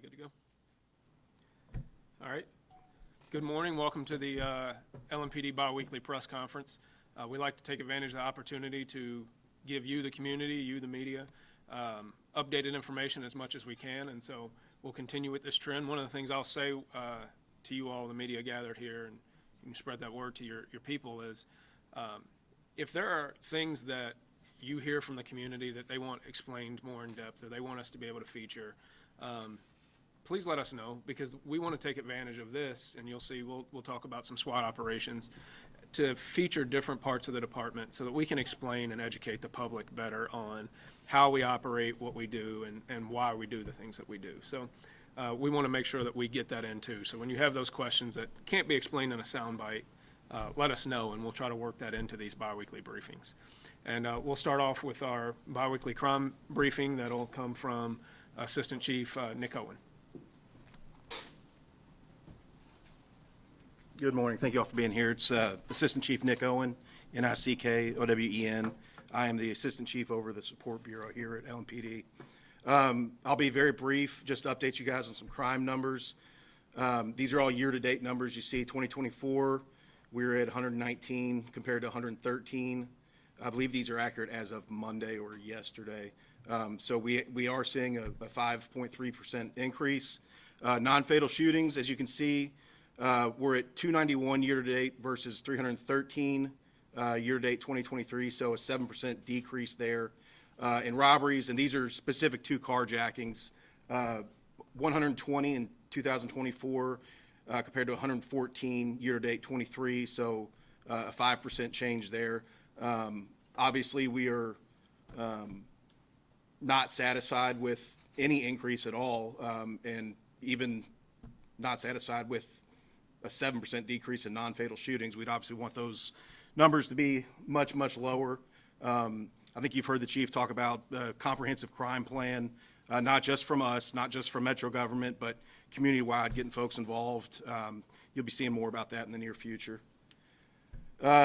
Everybody good to go? All right. Good morning. Welcome to the LMPD biweekly press conference. We like to take advantage of the opportunity to give you, the community, you, the media, updated information as much as we can, and so we'll continue with this trend. One of the things I'll say to you all, the media gathered here, and you can spread that word to your people, is if there are things that you hear from the community that they want explained more in depth, or they want us to be able to feature, please let us know, because we want to take advantage of this, and you'll see we'll talk about some SWAT operations to feature different parts of the department so that we can explain and educate the public better on how we operate, what we do, and why we do the things that we do. So we want to make sure that we get that in too. So when you have those questions that can't be explained in a soundbite, let us know, and we'll try to work that into these biweekly briefings. And we'll start off with our biweekly crime briefing that'll come from Assistant Chief Nick Owen. Good morning. Thank you all for being here. It's Assistant Chief Nick Owen, N-I-C-K-O-W-E-N. I am the Assistant Chief over the Support Bureau here at LMPD. I'll be very brief, just to update you guys on some crime numbers. These are all year-to-date numbers. You see 2024, we're at 119 compared to 113. I believe these are accurate as of Monday or yesterday. So we are seeing a 5.3% increase. Non-fatal shootings, as you can see, we're at 291 year-to-date versus 313 year-to-date 2023, so a 7% decrease there. In robberies, and these are specific to carjackings, 120 in 2024 compared to 114 year-to-date 23, so a 5% change there. Obviously, we are not satisfied with any increase at all, and even not satisfied with a 7% decrease in non-fatal shootings. We'd obviously want those numbers to be much, much lower. I think you've heard the chief talk about the comprehensive crime plan, not just from us, not just from Metro government, but community-wide, getting folks involved. You'll be seeing more about that in the near future.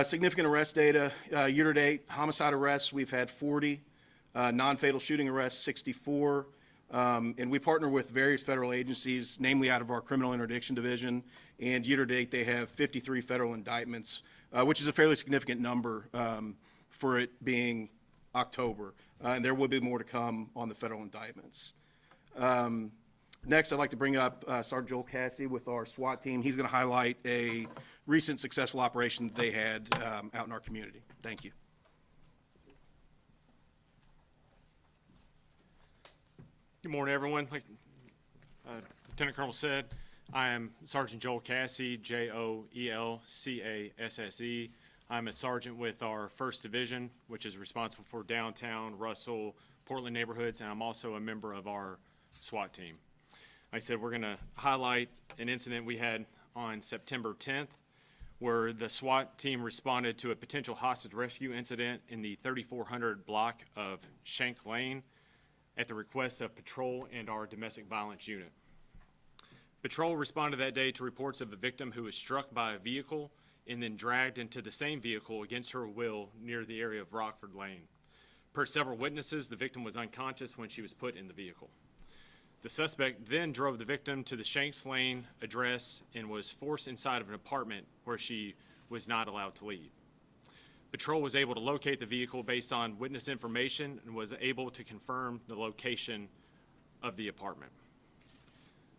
Significant arrest data, year-to-date homicide arrests, we've had 40, non-fatal shooting arrests, 64, and we partner with various federal agencies, namely out of our criminal interdiction division, and year-to-date they have 53 federal indictments, which is a fairly significant number for it being October, and there will be more to come on the federal indictments. Next, I'd like to bring up Sergeant Joel Cassie with our SWAT team. He's going to highlight a recent successful operation that they had out in our community. Thank you. Good morning, everyone. Like Lieutenant Colonel said, I am Sergeant Joel Cassie, Joelcasse. I'm a sergeant with our 1st Division, which is responsible for downtown, Russell, Portland neighborhoods, and I'm also a member of our SWAT team. Like I said, we're going to highlight an incident we had on September 10th, where the SWAT team responded to a potential hostage rescue incident in the 3400 block of Shank Lane at the request of Patrol and our domestic violence unit. Patrol responded that day to reports of a victim who was struck by a vehicle and then dragged into the same vehicle against her will near the area of Rockford Lane. Per several witnesses, the victim was unconscious when she was put in the vehicle. The suspect then drove the victim to the Shanks Lane address and was forced inside of an apartment where she was not allowed to leave. Patrol was able to locate the vehicle based on witness information and was able to confirm the location of the apartment.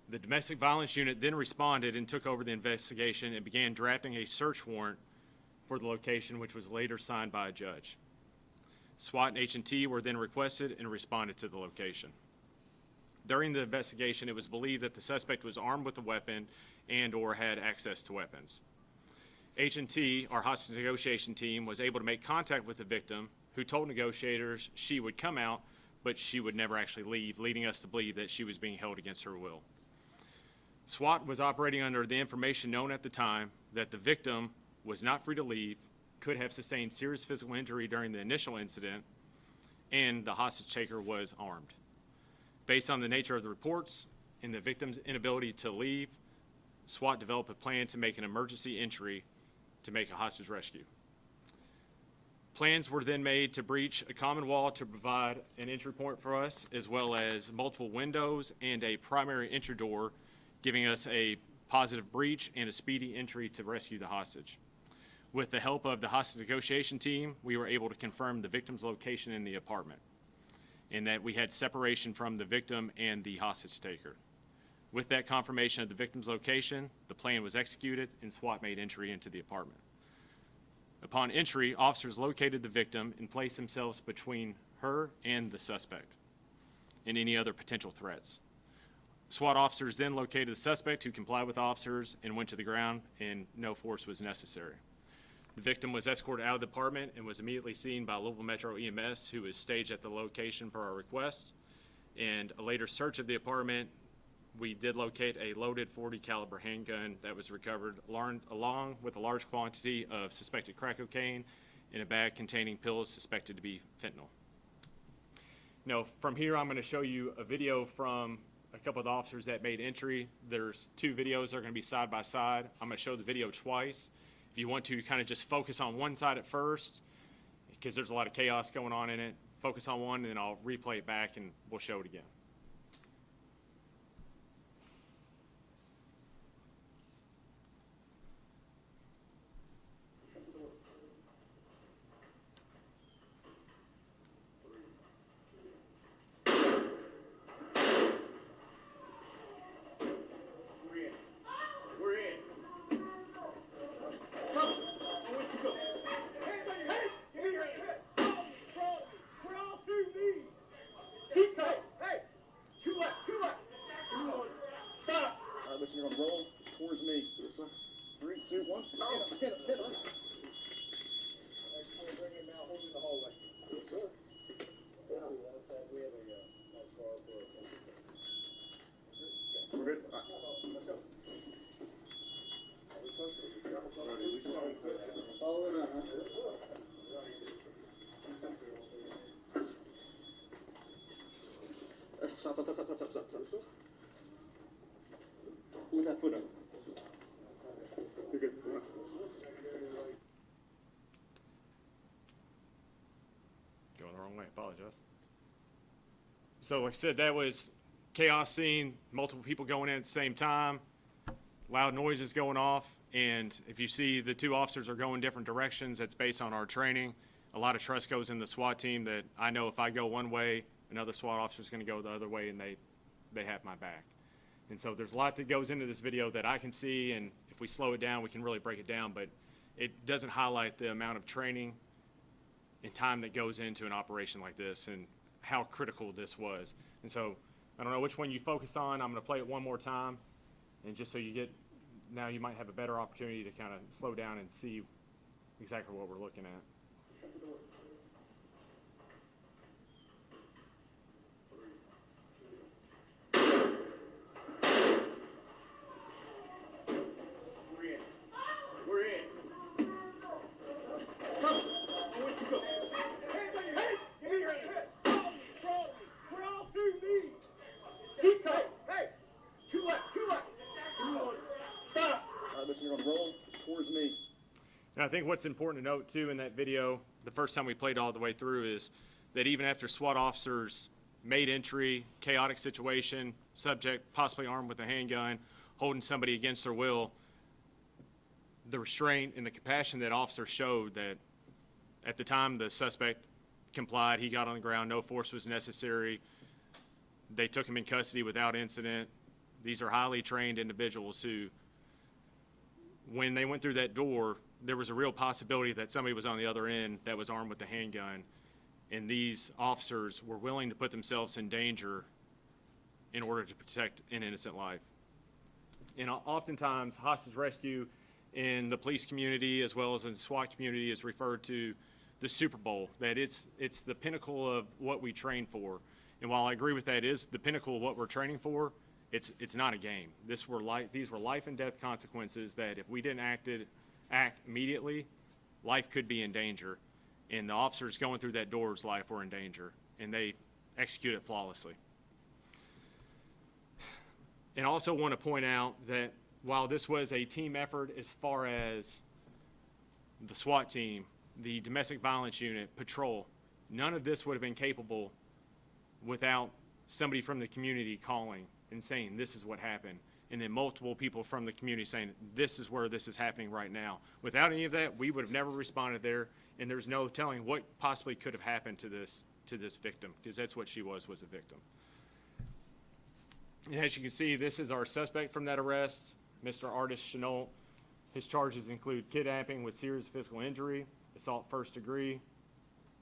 The domestic violence unit then responded and took over the investigation and began drafting a search warrant for the location, which was later signed by a judge. SWAT and H&T were then requested and responded to the location. During the investigation, it was believed that the suspect was armed with a weapon and or had access to weapons. H&T, our hostage negotiation team, was able to make contact with the victim, who told negotiators she would come out, but she would never actually leave, leading us to believe that she was being held against her will. SWAT was operating under the information known at the time that the victim was not free to leave, could have sustained serious physical injury during the initial incident, and the hostage taker was armed. Based on the nature of the reports and the victim's inability to leave, SWAT developed a plan to make an emergency entry to make a hostage rescue. Plans were then made to breach a common wall to provide an entry point for us, as well as multiple windows and a primary entry door, giving us a positive breach and a speedy entry to rescue the hostage. With the help of the hostage negotiation team, we were able to confirm the victim's location in the apartment, and that we had separation from the victim and the hostage taker. With that confirmation of the victim's location, the plan was executed and SWAT made entry into the apartment. Upon entry, officers located the victim and placed themselves between her and the suspect and any other potential threats. SWAT officers then located the suspect, who complied with officers and went to the ground, and no force was necessary. The victim was escorted out of the apartment and was immediately seen by Louisville Metro EMS, who was staged at the location per our request. And a later search of the apartment, we did locate a loaded .40 caliber handgun that was recovered along with a large quantity of suspected crack cocaine in a bag containing pills suspected to be fentanyl. Now, from here, I'm going to show you a video from a couple of the officers that made entry. There's two videos that are going to be side by side. I'm going to show the video twice. If you want to kind of just focus on one side at first, because there's a lot of chaos going on in it, focus on one, and then I'll replay it back and we'll show it again. You're gonna roll towards me. Yes, sir. 3, 2, 1. Stand up, stand up. Bring him now, hold in the hallway. Yes, sir. We have a nice car for. We're good? All right. Let's go. Follow him out, huh? Stop. Move that foot up. You're good. Going the wrong way, apologize. So like I said, that was chaos scene, multiple people going in at the same time, loud noises going off, and if you see the two officers are going different directions, that's based on our training. A lot of trust goes in the SWAT team that I know if I go one way, another SWAT officer is going to go the other way, and they have my back. And so there's a lot that goes into this video that I can see, and if we slow it down, we can really break it down, but it doesn't highlight the amount of training and time that goes into an operation like this and how critical this was. And so I don't know which one you focus on. I'm going to play it one more time, and just so you get, now you might have a better opportunity to kind of slow down and see exactly what we're looking at. You're gonna roll towards me. And I think what's important to note too in that video, the first time we played all the way through, is that even after SWAT officers made entry, chaotic situation, subject possibly armed with a handgun, holding somebody against their will, the restraint and the compassion that officers showed, that at the time the suspect complied, he got on the ground, no force was necessary, they took him in custody without incident. These are highly trained individuals who, when they went through that door, there was a real possibility that somebody was on the other end that was armed with a handgun, and these officers were willing to put themselves in danger in order to protect an innocent life. And oftentimes, hostage rescue in the police community as well as in the SWAT community is referred to the Super Bowl, that it's the pinnacle of what we train for. And while I agree with that, it is the pinnacle of what we're training for, it's not a game. These were life and death consequences that if we didn't act immediately, life could be in danger. And the officers going through that door's life were in danger, and they executed flawlessly. And I also want to point out that while this was a team effort as far as the SWAT team, the domestic violence unit, patrol, none of this would have been capable without somebody from the community calling and saying, this is what happened. And then multiple people from the community saying, this is where this is happening right now. Without any of that, we would have never responded there, and there's no telling what possibly could have happened to this victim, because that's what she was a victim. And as you can see, this is our suspect from that arrest, Mr. Artis Chenault. His charges include kidnapping with serious physical injury, assault first degree,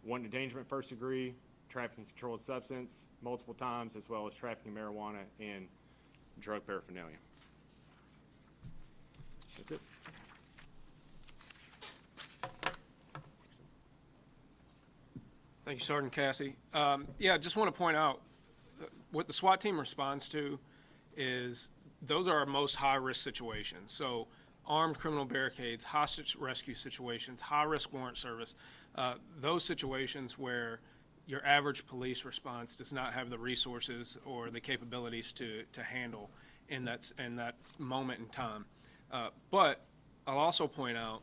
wanton endangerment first degree, trafficking controlled substance multiple times, as well as trafficking marijuana and drug paraphernalia. That's it. Thank you, Sergeant Cassie. Yeah, just want to point out what the SWAT team responds to is those are our most high-risk situations. So armed criminal barricades, hostage rescue situations, high-risk warrant service, those situations where your average police response does not have the resources or the capabilities to handle in that moment in time. But I'll also point out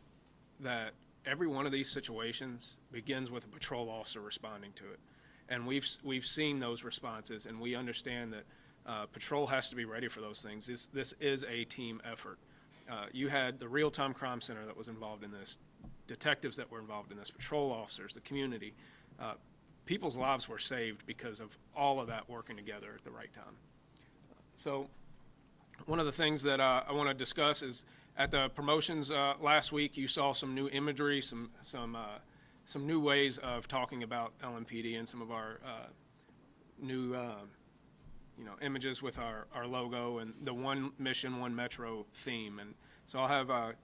that every one of these situations begins with a patrol officer responding to it. And we've seen those responses, and we understand that patrol has to be ready for those things. This is a team effort. You had the real-time crime center that was involved in this, detectives that were involved in this, patrol officers, the community. People's lives were saved because of all of that working together at the right time. So one of the things that I want to discuss is at the promotions last week, you saw some new imagery, some new ways of talking about LMPD and some of our new images with our logo and the one mission, one metro theme. And so I'll have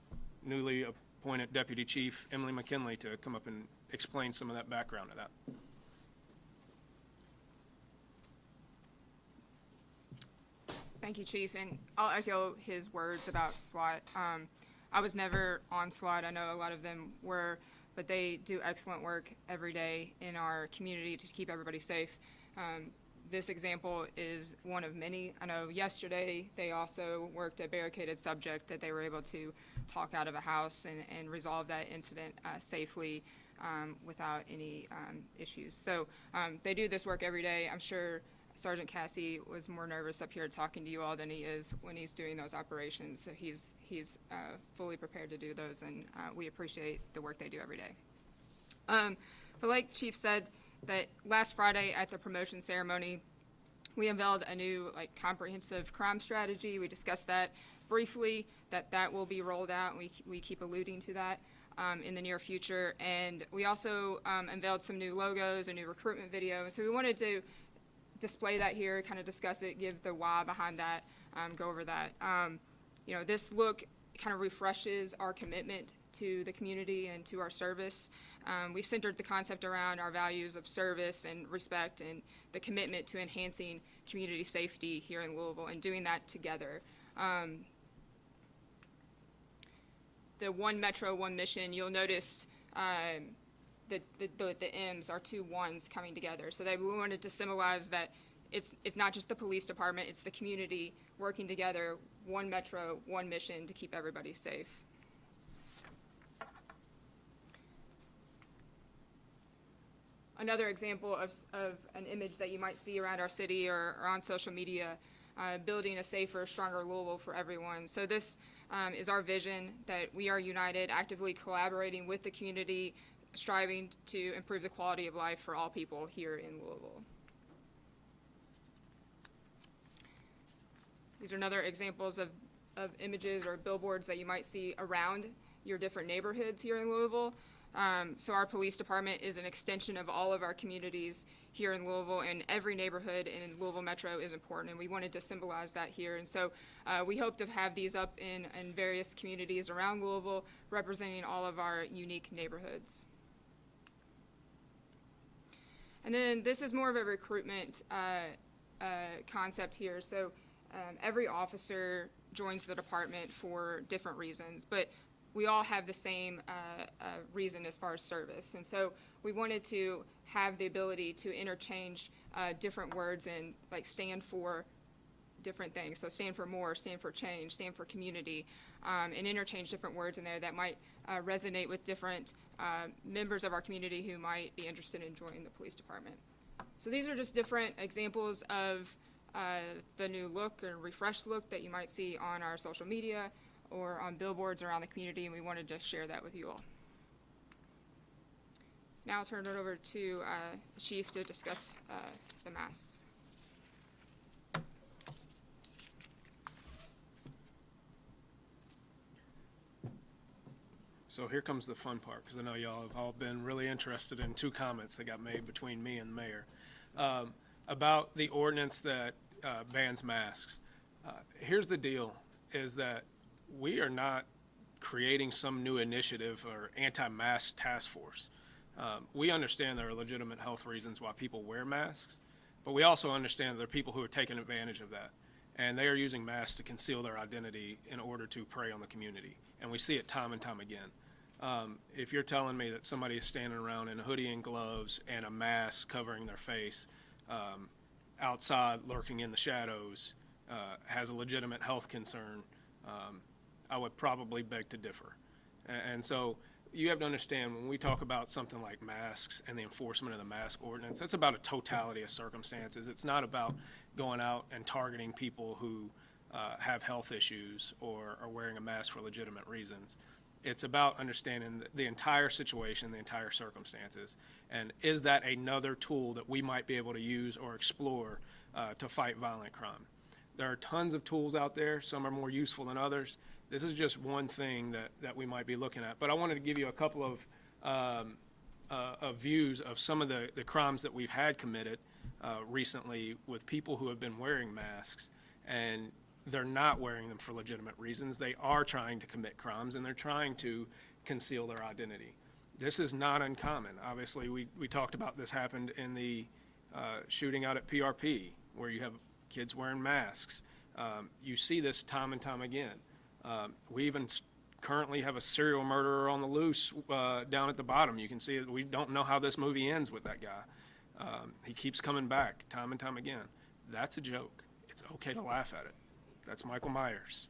newly appointed Deputy Chief Emily McKinley to come up and explain some of that background of that. Thank you, Chief, and I'll echo his words about SWAT. I was never on SWAT. I know a lot of them were, but they do excellent work every day in our community to keep everybody safe. This example is one of many. I know yesterday they also worked a barricaded subject that they were able to talk out of a house and resolve that incident safely without any issues. So they do this work every day. I'm sure Sergeant Cassie was more nervous up here talking to you all than he is when he's doing those operations. So he's fully prepared to do those, and we appreciate the work they do every day. But like Chief said, that last Friday at the promotion ceremony, we unveiled a new comprehensive crime strategy. We discussed that briefly, that will be rolled out, and we keep alluding to that in the near future. And we also unveiled some new logos, a new recruitment video. So we wanted to display that here, kind of discuss it, give the why behind that, go over that. This look kind of refreshes our commitment to the community and to our service. We've centered the concept around our values of service and respect and the commitment to enhancing community safety here in Louisville and doing that together. The one metro, one mission, you'll notice the M's are two ones coming together. So we wanted to symbolize that it's not just the police department, it's the community working together, one metro, one mission to keep everybody safe. Another example of an image that you might see around our city or on social media, building a safer, stronger Louisville for everyone. So this is our vision, that we are united, actively collaborating with the community, striving to improve the quality of life for all people here in Louisville. These are another examples of images or billboards that you might see around your different neighborhoods here in Louisville. So our police department is an extension of all of our communities here in Louisville, and every neighborhood in Louisville Metro is important, and we wanted to symbolize that here. And so we hope to have these up in various communities around Louisville, representing all of our unique neighborhoods. And then this is more of a recruitment concept here. So every officer joins the department for different reasons, but we all have the same reason as far as service. And so we wanted to have the ability to interchange different words and stand for different things. So stand for more, stand for change, stand for community, and interchange different words in there that might resonate with different members of our community who might be interested in joining the police department. So these are just different examples of the new look or refreshed look that you might see on our social media or on billboards around the community, and we wanted to share that with you all. Now I'll turn it over to the Chief to discuss the masks. So here comes the fun part, because I know y'all have all been really interested in two comments that got made between me and the mayor about the ordinance that bans masks. Here's the deal, is that we are not creating some new initiative or anti-mask task force. We understand there are legitimate health reasons why people wear masks, but we also understand there are people who are taking advantage of that. And they are using masks to conceal their identity in order to prey on the community. And we see it time and time again. If you're telling me that somebody is standing around in a hoodie and gloves and a mask covering their face, outside lurking in the shadows, has a legitimate health concern, I would probably beg to differ. And so you have to understand, when we talk about something like masks and the enforcement of the mask ordinance, that's about a totality of circumstances. It's not about going out and targeting people who have health issues or are wearing a mask for legitimate reasons. It's about understanding the entire situation, the entire circumstances, and is that another tool that we might be able to use or explore to fight violent crime? There are tons of tools out there. Some are more useful than others. This is just one thing that we might be looking at. But I wanted to give you a couple of views of some of the crimes that we've had committed recently with people who have been wearing masks, and they're not wearing them for legitimate reasons. They are trying to commit crimes, and they're trying to conceal their identity. This is not uncommon. Obviously, we talked about this happened in the shooting out at PRP, where you have kids wearing masks. You see this time and time again. We even currently have a serial murderer on the loose down at the bottom. You can see it. We don't know how this movie ends with that guy. He keeps coming back time and time again. That's a joke. It's okay to laugh at it. That's Michael Myers.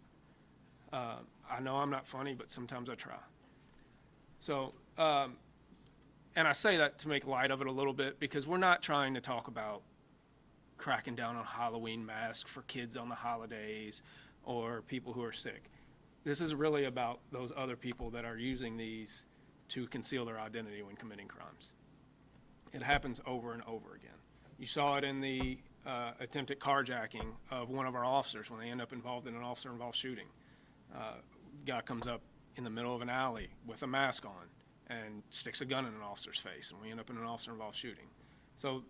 I know I'm not funny, but sometimes I try. So, and I say that to make light of it a little bit, because we're not trying to talk about cracking down on Halloween masks for kids on the holidays or people who are sick. This is really about those other people that are using these to conceal their identity when committing crimes. It happens over and over again. You saw it in the attempted carjacking of one of our officers when they end up involved in an officer-involved shooting. Guy comes up in the middle of an alley with a mask on and sticks a gun in an officer's face, and we end up in an officer-involved shooting. So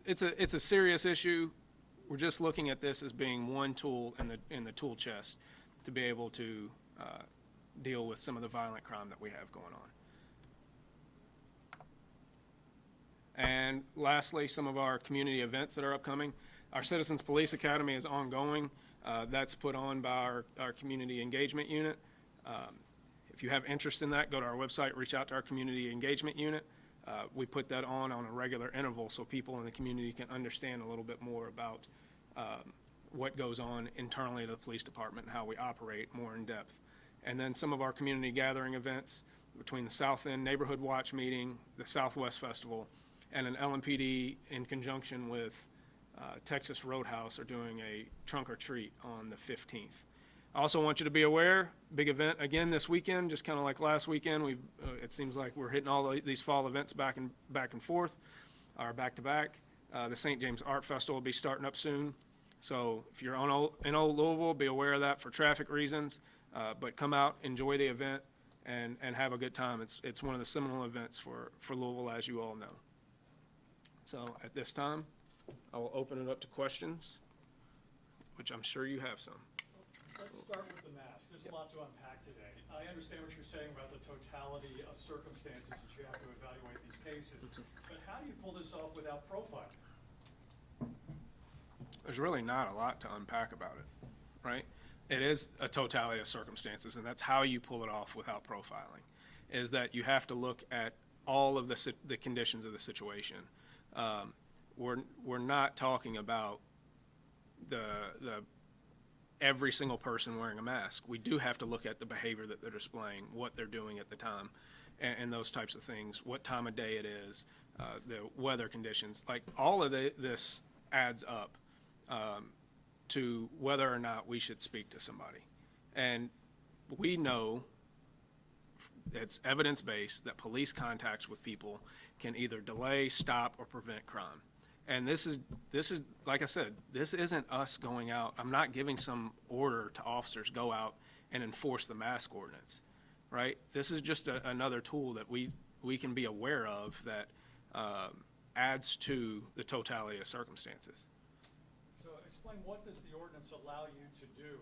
it's a serious issue. We're just looking at this as being one tool in the tool chest to be able to deal with some of the violent crime that we have going on. And lastly, some of our community events that are upcoming. Our Citizens Police Academy is ongoing. That's put on by our community engagement unit. If you have interest in that, go to our website, reach out to our community engagement unit. We put that on a regular interval so people in the community can understand a little bit more about what goes on internally to the police department and how we operate more in depth. And then some of our community gathering events between the South End Neighborhood Watch Meeting, the Southwest Festival, and an LMPD in conjunction with Texas Roadhouse are doing a trunk or treat on the 15th. I also want you to be aware, big event again this weekend, just kind of like last weekend. It seems like we're hitting all these fall events back and forth, or back to back. The St. James Art Festival will be starting up soon. So if you're in old Louisville, be aware of that for traffic reasons. But come out, enjoy the event, and have a good time. It's one of the seminal events for Louisville, as you all know. So at this time, I will open it up to questions, which I'm sure you have some. Let's start with the mask. There's a lot to unpack today. I understand what you're saying about the totality of circumstances that you have to evaluate these cases, but how do you pull this off without profiling? There's really not a lot to unpack about it, right? It is a totality of circumstances, and that's how you pull it off without profiling, is that you have to look at all of the conditions of the situation. We're not talking about the every single person wearing a mask. We do have to look at the behavior that they're displaying, what they're doing at the time, and those types of things, what time of day it is, the weather conditions, like all of this adds up to whether or not we should speak to somebody. And we know it's evidence-based that police contacts with people can either delay, stop, or prevent crime. And this is, like I said, this isn't us going out. I'm not giving some order to officers, go out and enforce the mask ordinance, right? This is just another tool that we can be aware of that adds to the totality of circumstances. So explain, what does the ordinance allow you to do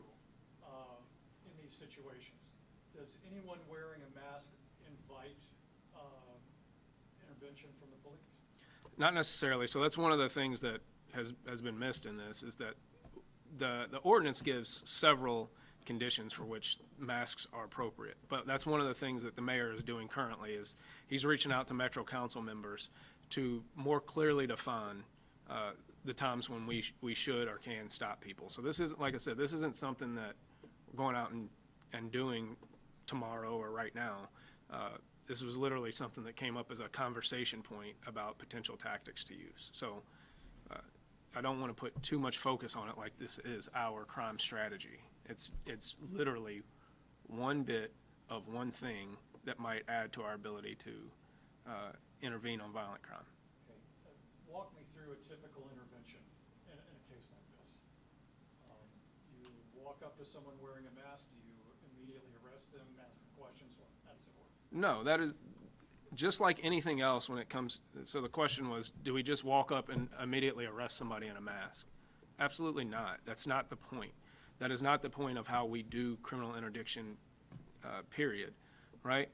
in these situations? Does anyone wearing a mask invite intervention from the police? Not necessarily. So that's one of the things that has been missed in this, is that the ordinance gives several conditions for which masks are appropriate. But that's one of the things that the mayor is doing currently, is he's reaching out to Metro Council members to more clearly define the times when we should or can stop people. So this isn't, like I said, this isn't something that we're going out and doing tomorrow or right now. This was literally something that came up as a conversation point about potential tactics to use. So I don't want to put too much focus on it like this is our crime strategy. It's literally one bit of one thing that might add to our ability to intervene on violent crime. Okay. Walk me through a typical intervention in a case like this. You walk up to someone wearing a mask, do you immediately arrest them, ask them questions? How does it work? No, that is just like anything else when it comes. So the question was, do we just walk up and immediately arrest somebody in a mask? Absolutely not. That's not the point. That is not the point of how we do criminal interdiction, period, right?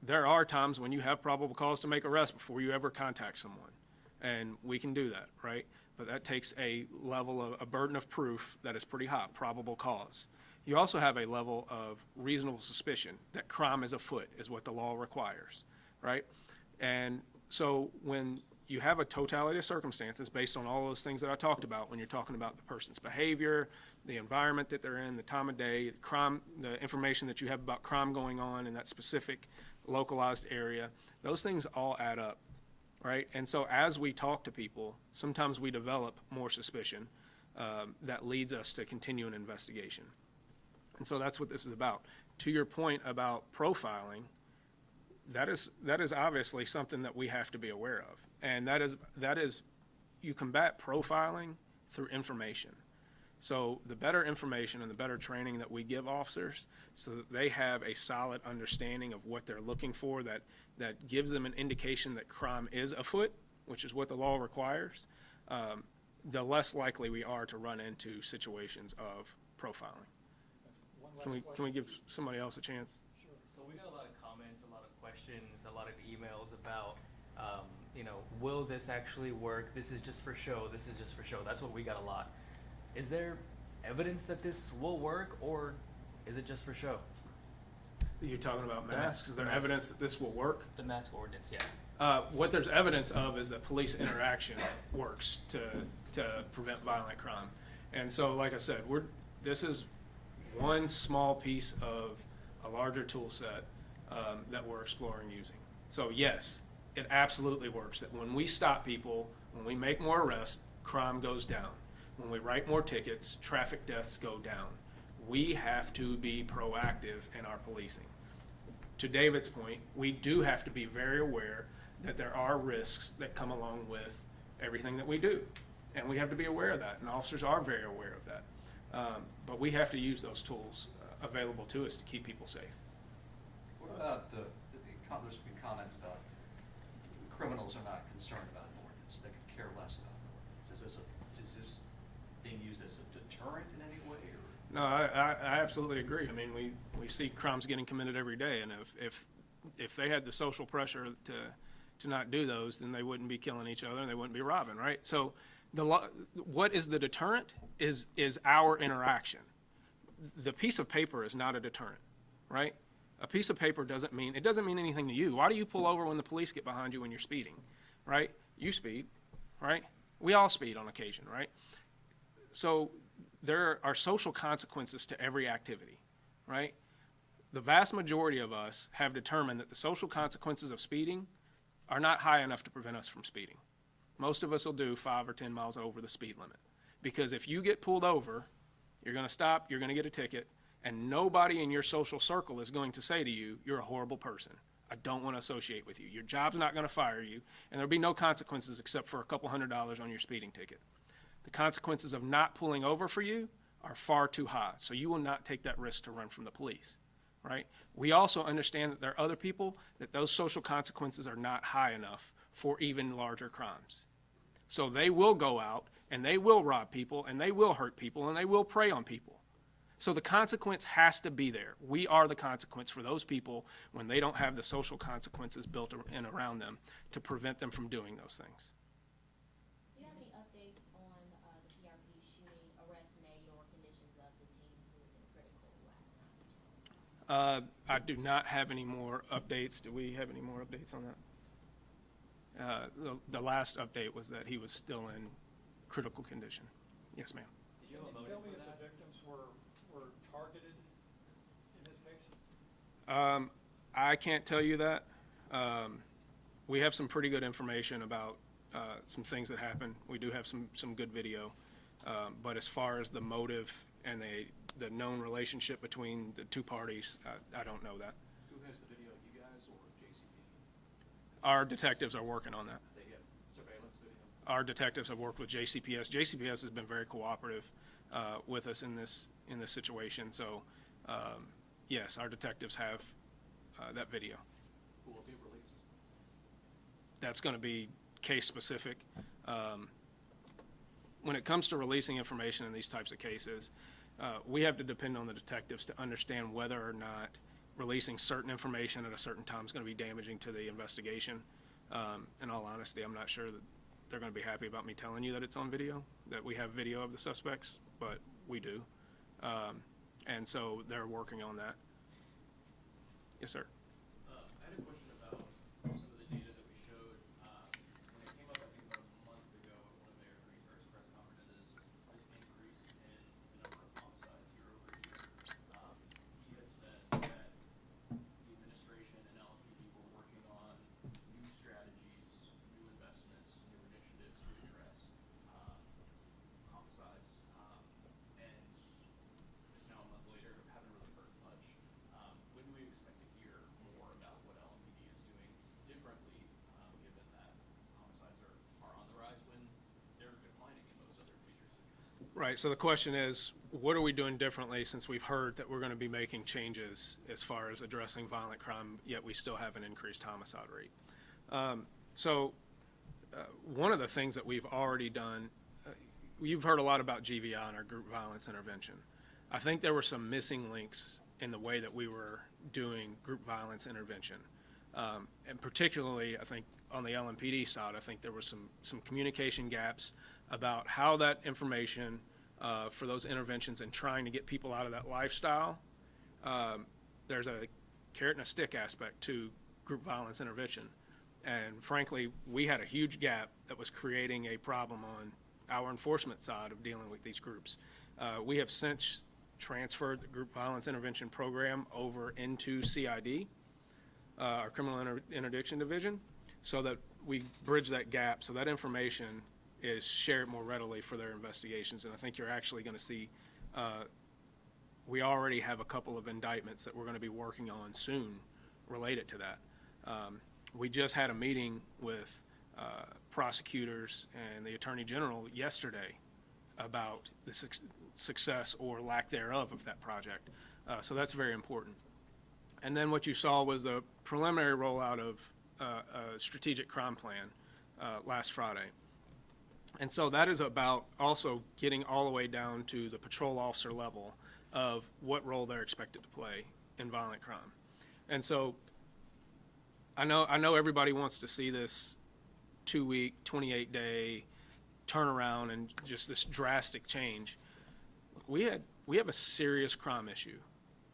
There are times when you have probable cause to make arrest before you ever contact someone, and we can do that, right? But that takes a level of a burden of proof that is pretty high, probable cause. You also have a level of reasonable suspicion that crime is afoot, is what the law requires, right? And so when you have a totality of circumstances based on all those things that I talked about, when you're talking about the person's behavior, the environment that they're in, the time of day, crime, the information that you have about crime going on in that specific localized area, those things all add up, right? And so as we talk to people, sometimes we develop more suspicion that leads us to continue an investigation. And so that's what this is about. To your point about profiling, that is obviously something that we have to be aware of. And that is you combat profiling through information. So the better information and the better training that we give officers so that they have a solid understanding of what they're looking for, that gives them an indication that crime is afoot, which is what the law requires, the less likely we are to run into situations of profiling. Can we give somebody else a chance? Sure. So we got a lot of comments, a lot of questions, a lot of emails about, will this actually work? This is just for show. This is just for show. That's what we got a lot. Is there evidence that this will work, or is it just for show? You're talking about The masks? Is there mask. evidence that this will work? The mask ordinance, yes. What there's evidence of is that police interaction works to prevent violent crime. And so, like I said, this is one small piece of a larger tool set that we're exploring using. So yes, it absolutely works, that when we stop people, when we make more arrests, crime goes down. When we write more tickets, traffic deaths go down. We have to be proactive in our policing. To David's point, we do have to be very aware that there are risks that come along with everything that we do. And we have to be aware of that, and officers are very aware of that. But we have to use those tools available to us to keep people safe. What about there's been comments about criminals are not concerned about an ordinance, they could care less about an ordinance. Is this being used as a deterrent in any way, or? No, I absolutely agree. I mean, we see crimes getting committed every day, and if they had the social pressure to not do those, then they wouldn't be killing each other and they wouldn't be robbing, right? So what is the deterrent is our interaction. The piece of paper is not a deterrent, right? A piece of paper doesn't mean anything to you. Why do you pull over when the police get behind you when you're speeding, right? You speed, right? We all speed on occasion, right? So there are social consequences to every activity, right? the vast majority of us have determined that the social consequences of speeding are not high enough to prevent us from speeding. Most of us will do 5 or 10 miles over the speed limit. Because if you get pulled over, you're going to stop, you're going to get a ticket, and nobody in your social circle is going to say to you, you're a horrible person. I don't want to associate with you. Your job's not going to fire you, and there'll be no consequences except for a couple $100 on your speeding ticket. The consequences of not pulling over for you are far too high, so you will not take that risk to run from the police, right? We also understand that there are other people that those social consequences are not high enough for even larger crimes. So they will go out, and they will rob people, and they will hurt people, and they will prey on people. So the consequence has to be there. We are the consequence for those people when they don't have the social consequences built in around them to prevent them from doing those things. Do you have any updates on the PRP shooting arrest made or conditions of the team who was in critical last time? I do not have any more updates. Do we have any more updates on that? The last update was that he was still in critical condition. Yes, ma'am. Can you tell me if the victims were targeted in this case? I can't tell you that. We have some pretty good information about some things that happened. We do have some good video. But as far as the motive and the known relationship between the two parties, I don't know that. Who has the video, you guys or JCP? Our detectives are working on that. They have surveillance video? Our detectives have worked with JCPS. JCPS has been very cooperative with us in this situation. So, yes, our detectives have that video. Who will be released? That's going to be case specific. When it comes to releasing information in these types of cases, we have to depend on the detectives to understand whether or not releasing certain information at a certain time is going to be damaging to the investigation. In all honesty, I'm not sure that they're going to be happy about me telling you that it's on video, that we have video of the suspects, but we do. And so they're working on that. Yes, sir. I had a question about some of the data that we showed. When it came up, I think about a month ago at one of Mayor Greenberg's press conferences, this increase in the number of homicides year over year. He had said that the administration and LMPD were working on new strategies, new investments, new initiatives to address homicides. And it's now a month later, haven't really heard much. When do we expect to hear more about what LMPD is doing differently, given that homicides are on the rise when they're declining in most other major cities? Right, so the question is, what are we doing differently since we've heard that we're going to be making changes as far as addressing violent crime, yet we still have an increased homicide rate? One of the things that we've already done, you've heard a lot about GVI and our group violence intervention. I think there were some missing links in the way that we were doing group violence intervention. And particularly, I think, on the LMPD side, I think there were some communication gaps about how that information for those interventions and trying to get people out of that lifestyle. There's a carrot and a stick aspect to group violence intervention. And frankly, we had a huge gap that was creating a problem on our enforcement side of dealing with these groups. We have since transferred the group violence intervention program over into CID, our criminal interdiction division, so that we bridge that gap, so that information is shared more readily for their investigations. And I think you're actually going to see, we already have a couple of indictments that we're going to be working on soon related to that. We just had a meeting with prosecutors and the Attorney General yesterday about the success or lack thereof of that project. So that's very important. And then what you saw was the preliminary rollout of a strategic crime plan last Friday. And so that is about also getting all the way down to the patrol officer level of what role they're expected to play in violent crime. And so I know everybody wants to see this 2-week, 28-day turnaround and just this drastic change. We have a serious crime issue.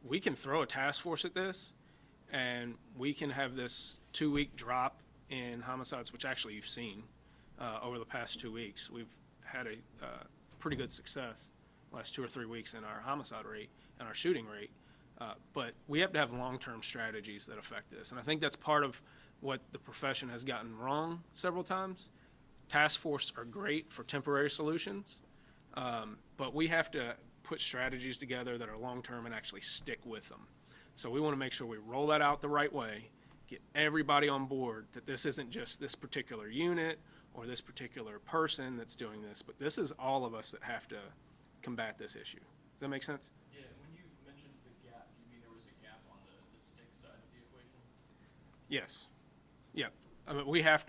We can throw a task force at this, and we can have this 2-week drop in homicides, which actually you've seen over the past 2 weeks. We've had a pretty good success the last 2 or 3 weeks in our homicide rate and our shooting rate. But we have to have long-term strategies that affect this. And I think that's part of what the profession has gotten wrong several times. Task force are great for temporary solutions, but we have to put strategies together that are long-term and actually stick with them. So we want to make sure we roll that out the right way, get everybody on board, that this isn't just this particular unit or this particular person that's doing this, but this is all of us that have to combat this issue. Does that make sense? Yeah, and when you mentioned the gap, do you mean there was a gap on the stick side of the equation? Yes. Yeah. I mean, we have,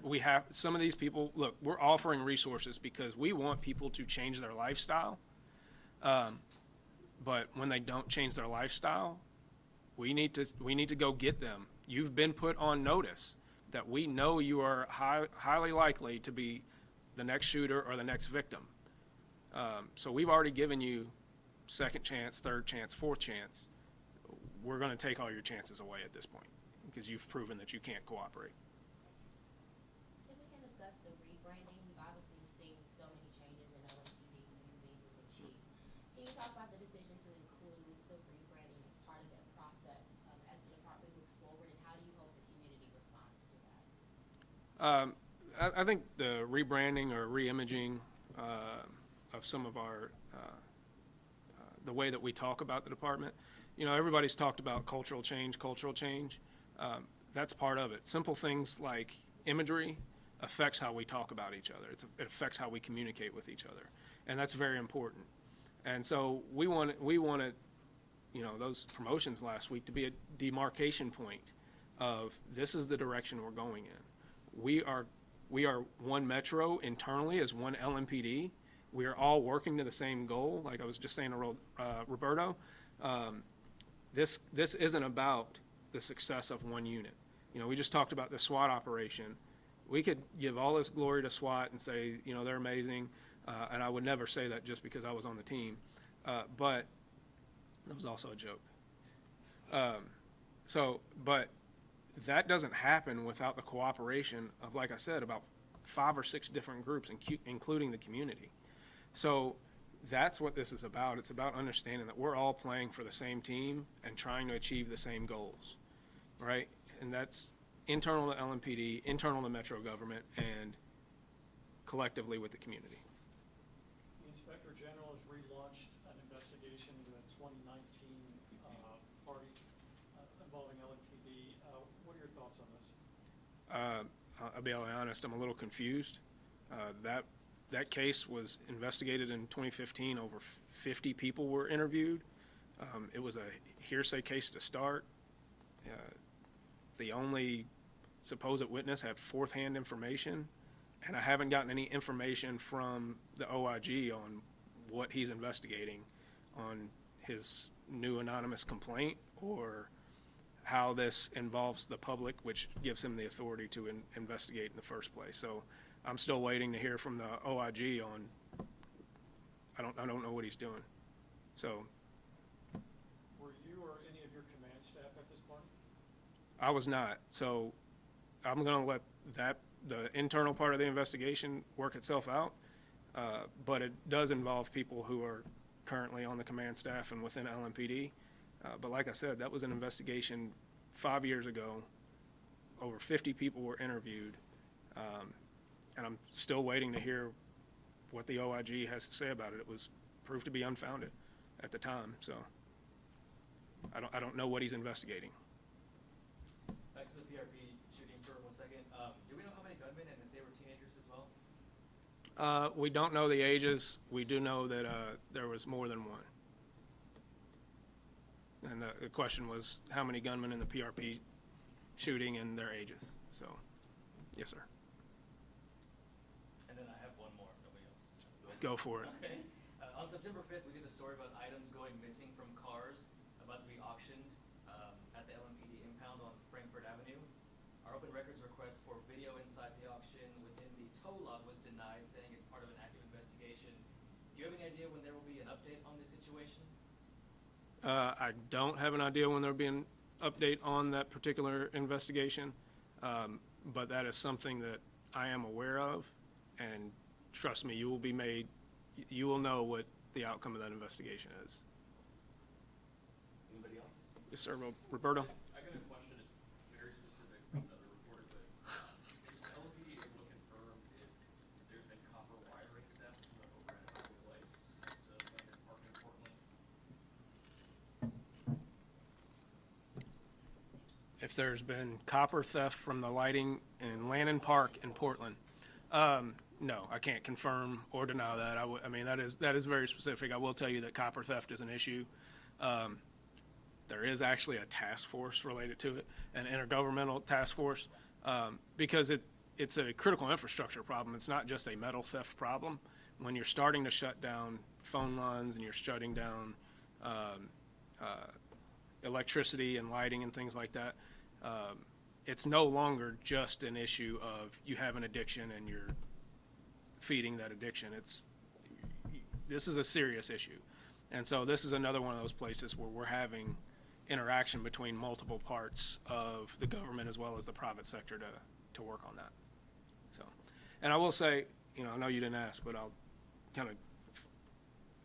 some of these people, look, we're offering resources because we want people to change their lifestyle. But when they don't change their lifestyle, we need to go get them. You've been put on notice that we know you are highly likely to be the next shooter or the next victim. So we've already given you second chance, third chance, fourth chance. We're going to take all your chances away at this point because you've proven that you can't cooperate. If we can discuss the rebranding, we've obviously seen so many changes in LMPD, you being the chief. Can you talk about the decision to include the rebranding as part of that process as the department moves forward, and how do you hope the community responds to that? I think the rebranding or re-imaging of some of our, the way that we talk about the department, you know, everybody's talked about cultural change. That's part of it. Simple things like imagery affects how we talk about each other. It affects how we communicate with each other, and that's very important. And so we want it, you know, those promotions last week to be a demarcation point of this is the direction we're going in. We are one metro internally as one LMPD. We are all working to the same goal. Like I was just saying to Roberto, this isn't about the success of one unit. You know, we just talked about the SWAT operation. We could give all this glory to SWAT and say, you know, they're amazing, and I would never say that just because I was on the team, but that was also a joke. But that doesn't happen without the cooperation of, like I said, about 5 or 6 different groups, including the community. So that's what this is about. It's about understanding that we're all playing for the same team and trying to achieve the same goals, right? And that's internal to LMPD, internal to Metro government, and collectively with the community. The Inspector General has relaunched an investigation into the 2019 party involving LMPD. What are your thoughts on this? I'll be honest, I'm a little confused. That case was investigated in 2015. Over 50 people were interviewed. It was a hearsay case to start. The only supposed witness had fourth-hand information, and I haven't gotten any information from the OIG on what he's investigating on his new anonymous complaint or how this involves the public, which gives him the authority to investigate in the first place. So I'm still waiting to hear from the OIG on, I don't know what he's doing. So. Were you or any of your command staff at this party? I was not. So I'm going to let the internal part of the investigation work itself out. But it does involve people who are currently on the command staff and within LMPD. But like I said, that was an investigation 5 years ago. Over 50 people were interviewed. And I'm still waiting to hear what the OIG has to say about it. It was proved to be unfounded at the time. So I don't know what he's investigating. Back to the PRP shooting for 1 second. Do we know how many gunmen and if they were teenagers as well? We don't know the ages. We do know that there was more than one. And the question was how many gunmen in the PRP shooting and their ages. So, yes, sir. And then I have one more, if nobody else. Go for it. Okay. On September 5th, we did a story about items going missing from cars about to be auctioned at the LMPD impound on Frankfurt Avenue. Our open records request for video inside the auction within the tow lot was denied, saying it's part of an active investigation. Do you have any idea when there will be an update on this situation? I don't have an idea when there'll be an update on that particular investigation, but that is something that I am aware of, and trust me, you will know what the outcome of that investigation is. Anybody else? Yes, sir. Roberto? I got a question, it's very specific from another reporter, but is LMPD able to confirm if there's been copper wiring theft from the overhead highway lights next to Landon Park in Portland? If there's been copper theft from the lighting in Lannon Park in Portland. No, I can't confirm or deny that. I mean, that is very specific. I will tell you that copper theft is an issue. There is actually a task force related to it, an intergovernmental task force, because it's a critical infrastructure problem. It's not just a metal theft problem. When you're starting to shut down phone lines and you're shutting down electricity and lighting and things like that, it's no longer just an issue of you have an addiction and you're feeding that addiction. This is a serious issue. And so this is another one of those places where we're having interaction between multiple parts of the government as well as the private sector to work on that. So, and I will say, I know you didn't ask, but I'll kind of,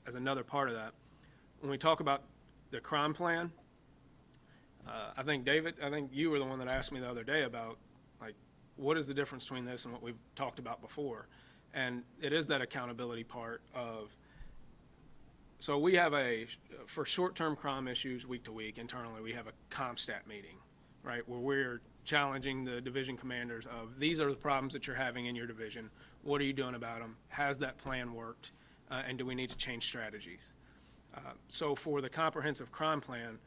as another part of that, when we talk about the crime plan, I think, David, you were the one that asked me the other day about, like, what is the difference between this and what we've talked about before? And it is that accountability part of, so we have for short-term crime issues week to week internally, we have a CompStat meeting, right, where we're challenging the division commanders of, these are the problems that you're having in your division. What are you doing about them? Has that plan worked? And do we need to change strategies? So for the comprehensive crime plan,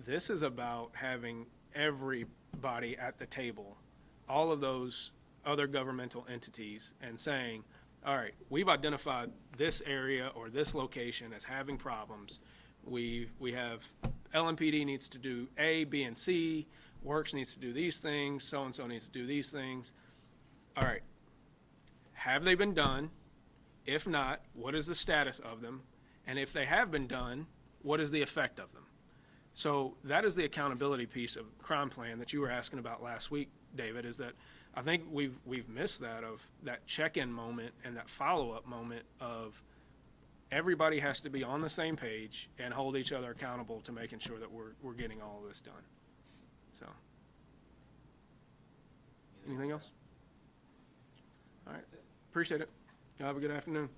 this is about having everybody at the table, all of those other governmental entities, and saying, all right, we've identified this area or this location as having problems. We have LMPD needs to do A, B, and C. Works needs to do these things. So-and-so needs to do these things. All right, have they been done? If not, what is the status of them? And if they have been done, what is the effect of them? So that is the accountability piece of crime plan that you were asking about last week, David, is that I think we've missed that check-in moment and that follow-up moment of everybody has to be on the same page and hold each other accountable to making sure that we're getting all of this done. So, anything else? All right, appreciate it. Y'all have a good afternoon.